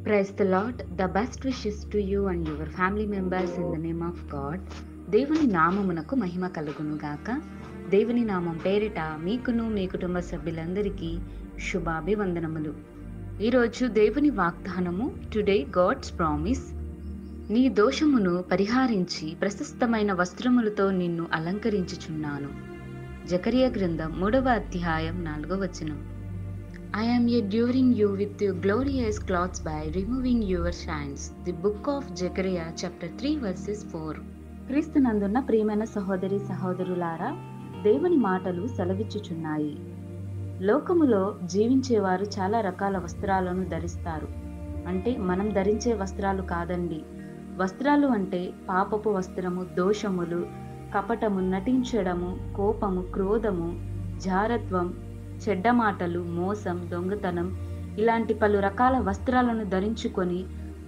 Praise the Lord. The best wishes to you and your family members in the name of God. దేవుని నామమునకు మహిమ కలుగును గాక. దేవుని నామం పేరిట మీకును మీ కుటుంబ సభ్యులందరికీ శుభాభివందనములు. ఈరోజు దేవుని వాగ్దానము, టుడే గాడ్స్ ప్రామిస్. నీ దోషమును పరిహారించి ప్రశస్తమైన వస్త్రములతో నిన్ను అలంకరించుచున్నాను. జకరియా గ్రంథం 3వ అధ్యాయం 4వ వచనం. I am enduring you with your glorious clothes by removing your shines. The book of Zechariah chapter 3 verses 4. క్రీస్తునందున్న ప్రియమైన సహోదరి సహోదరులారా, దేవుని మాటలు సెలవిచ్చుచున్నాయి. లోకములో జీవించేవారు చాలా రకాల వస్త్రాలను ధరిస్తారు. అంటే మనం ధరించే వస్త్రాలు కాదండి. వస్త్రాలు అంటే పాపపు వస్త్రము, దోషములు, కపటము, నటించడము, కోపము, క్రోధము, జారత్వం, చెడ్డ మాటలు, మోసం, దొంగతనం, ఇలాంటి పలు రకాల వస్త్రాలను ధరించుకొని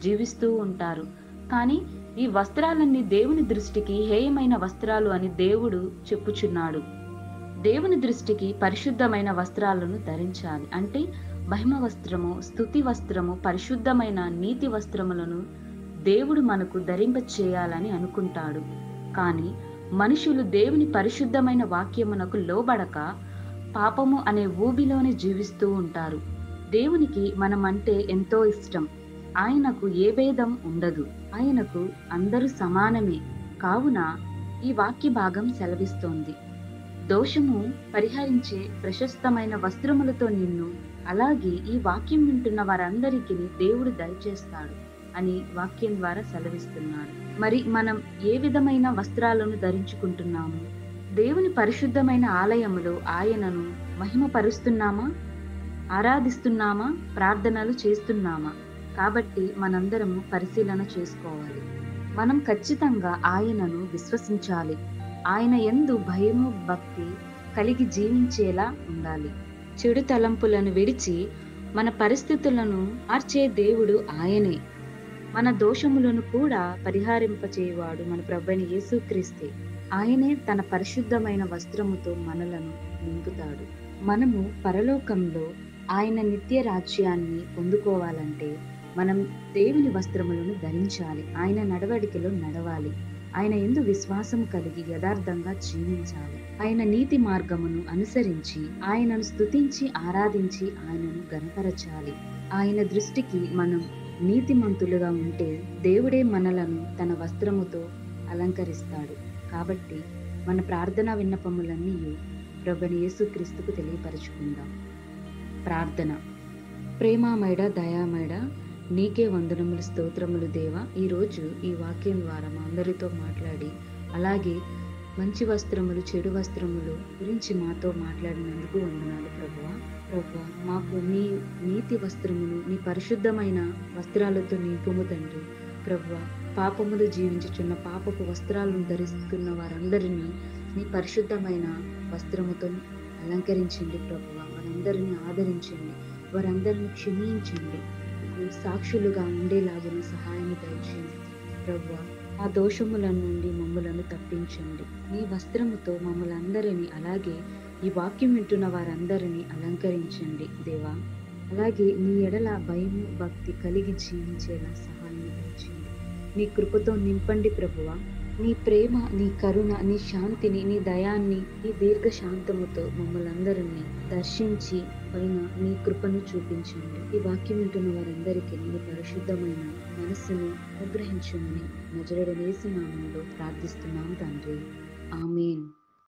జీవిస్తూ ఉంటారు. కానీ ఈ వస్త్రాలన్నీ దేవుని దృష్టికి హేయమైన వస్త్రాలు అని దేవుడు చెప్పుచున్నాడు. దేవుని దృష్టికి పరిశుద్ధమైన వస్త్రాలను ధరించాలి. అంటే మహిమ వస్త్రము, స్తుతి వస్త్రము, పరిశుద్ధమైన నీతి వస్త్రములను దేవుడు మనకు ధరింప చేయాలని అనుకుంటాడు. కానీ మనుషులు దేవుని పరిశుద్ధమైన వాక్యమునకు లోబడక పాపము అనే ఊబిలోనే జీవిస్తూ ఉంటారు. దేవునికి మనమంటే ఎంతో ఇష్టం. ఆయనకు ఏ భేదం ఉండదు. ఆయనకు అందరూ సమానమే. కావున ఈ వాక్య భాగం సెలవిస్తోంది, దోషము పరిహరించే ప్రశస్తమైన వస్త్రములతో నిన్ను, అలాగే ఈ వాక్యం వింటున్న వారందరికీ దేవుడు దయచేస్తాడు అని వాక్యం ద్వారా సెలవిస్తున్నాడు. మరి మనం ఏ విధమైన వస్త్రాలను ధరించుకుంటున్నాము? దేవుని పరిశుద్ధమైన ఆలయములో ఆయనను మహిమపరుస్తున్నామా? ఆరాధిస్తున్నామా? ప్రార్థనలు చేస్తున్నామా? కాబట్టి మనందరము పరిశీలన చేసుకోవాలి. మనం ఖచ్చితంగా ఆయనను విశ్వసించాలి. ఆయన యందు భయము, భక్తి కలిగి జీవించేలా ఉండాలి. చెడు తలంపులను విడిచి మన పరిస్థితులను మార్చే దేవుడు ఆయనే. మన దోషములను కూడా పరిహారింపచేయువాడు మన ప్రభువైన యేసుక్రీస్తే. ఆయనే తన పరిశుద్ధమైన వస్త్రముతో మనలను నింపుతాడు. మనము పరలోకంలో ఆయన నిత్య రాజ్యాన్ని పొందుకోవాలంటే మనం దేవుని వస్త్రములను ధరించాలి. ఆయన నడవడికలో నడవాలి. ఆయన యందు విశ్వాసము కలిగి యథార్థంగా జీవించాలి. ఆయన నీతి మార్గమును అనుసరించి ఆయనను స్తుతించి ఆరాధించి ఆయనను ఘనపరచాలి. ఆయన దృష్టికి మనం నీతిమంతులుగా ఉంటే దేవుడే మనలను తన వస్త్రముతో అలంకరిస్తాడు. కాబట్టి మన ప్రార్థనా విన్నపములన్నీ ప్రభువైన యేసుక్రీస్తుకు తెలియపరచుకుందాం. ప్రార్థన. ప్రేమామయుడ, దయామయుడ, నీకే వందనములు, స్తోత్రములు దేవా. ఈరోజు ఈ వాక్యం ద్వారా మా అందరితో మాట్లాడి, అలాగే మంచి వస్త్రములు, చెడు వస్త్రములు గురించి మాతో మాట్లాడినందుకు వందనాలు ప్రభువా. ప్రభువా, మాకు నీ నీతి వస్త్రమును, నీ పరిశుద్ధమైన వస్త్రాలతో నింపుము తండ్రి. ప్రభువా, పాపములు జీవించుచున్న పాపపు వస్త్రాలను ధరిస్తున్న వారందరినీ నీ పరిశుద్ధమైన వస్త్రముతో అలంకరించండి ప్రభువా. వారందరినీ ఆదరించండి, వారందరినీ క్షమించండి, సాక్షులుగా ఉండేలాగిన సహాయం దయచేయండి ప్రభువా. ఆ దోషముల నుండి మమ్మలను తప్పించండి. నీ వస్త్రముతో మమ్మల్ని అందరినీ, అలాగే ఈ వాక్యం వింటున్న వారందరినీ అలంకరించండి దేవా. అలాగే నీ ఎడల భయము, భక్తి కలిగి జీవించేలా సహాయం దయచేయండి. నీ కృపతో నింపండి ప్రభువా. నీ ప్రేమ, నీ కరుణ, నీ శాంతిని, నీ దయాన్ని, నీ దీర్ఘ శాంతముతో మమ్మల్ని అందరినీ దర్శించి పైన నీ కృపను చూపించండి. ఈ వాక్యం వింటున్న వారందరికీ నీ పరిశుద్ధమైన మనస్సును అనుగ్రహించమని నజరేయుడైన యేసు నామములో ప్రార్థిస్తున్నాం తండ్రి. ఆమేన్.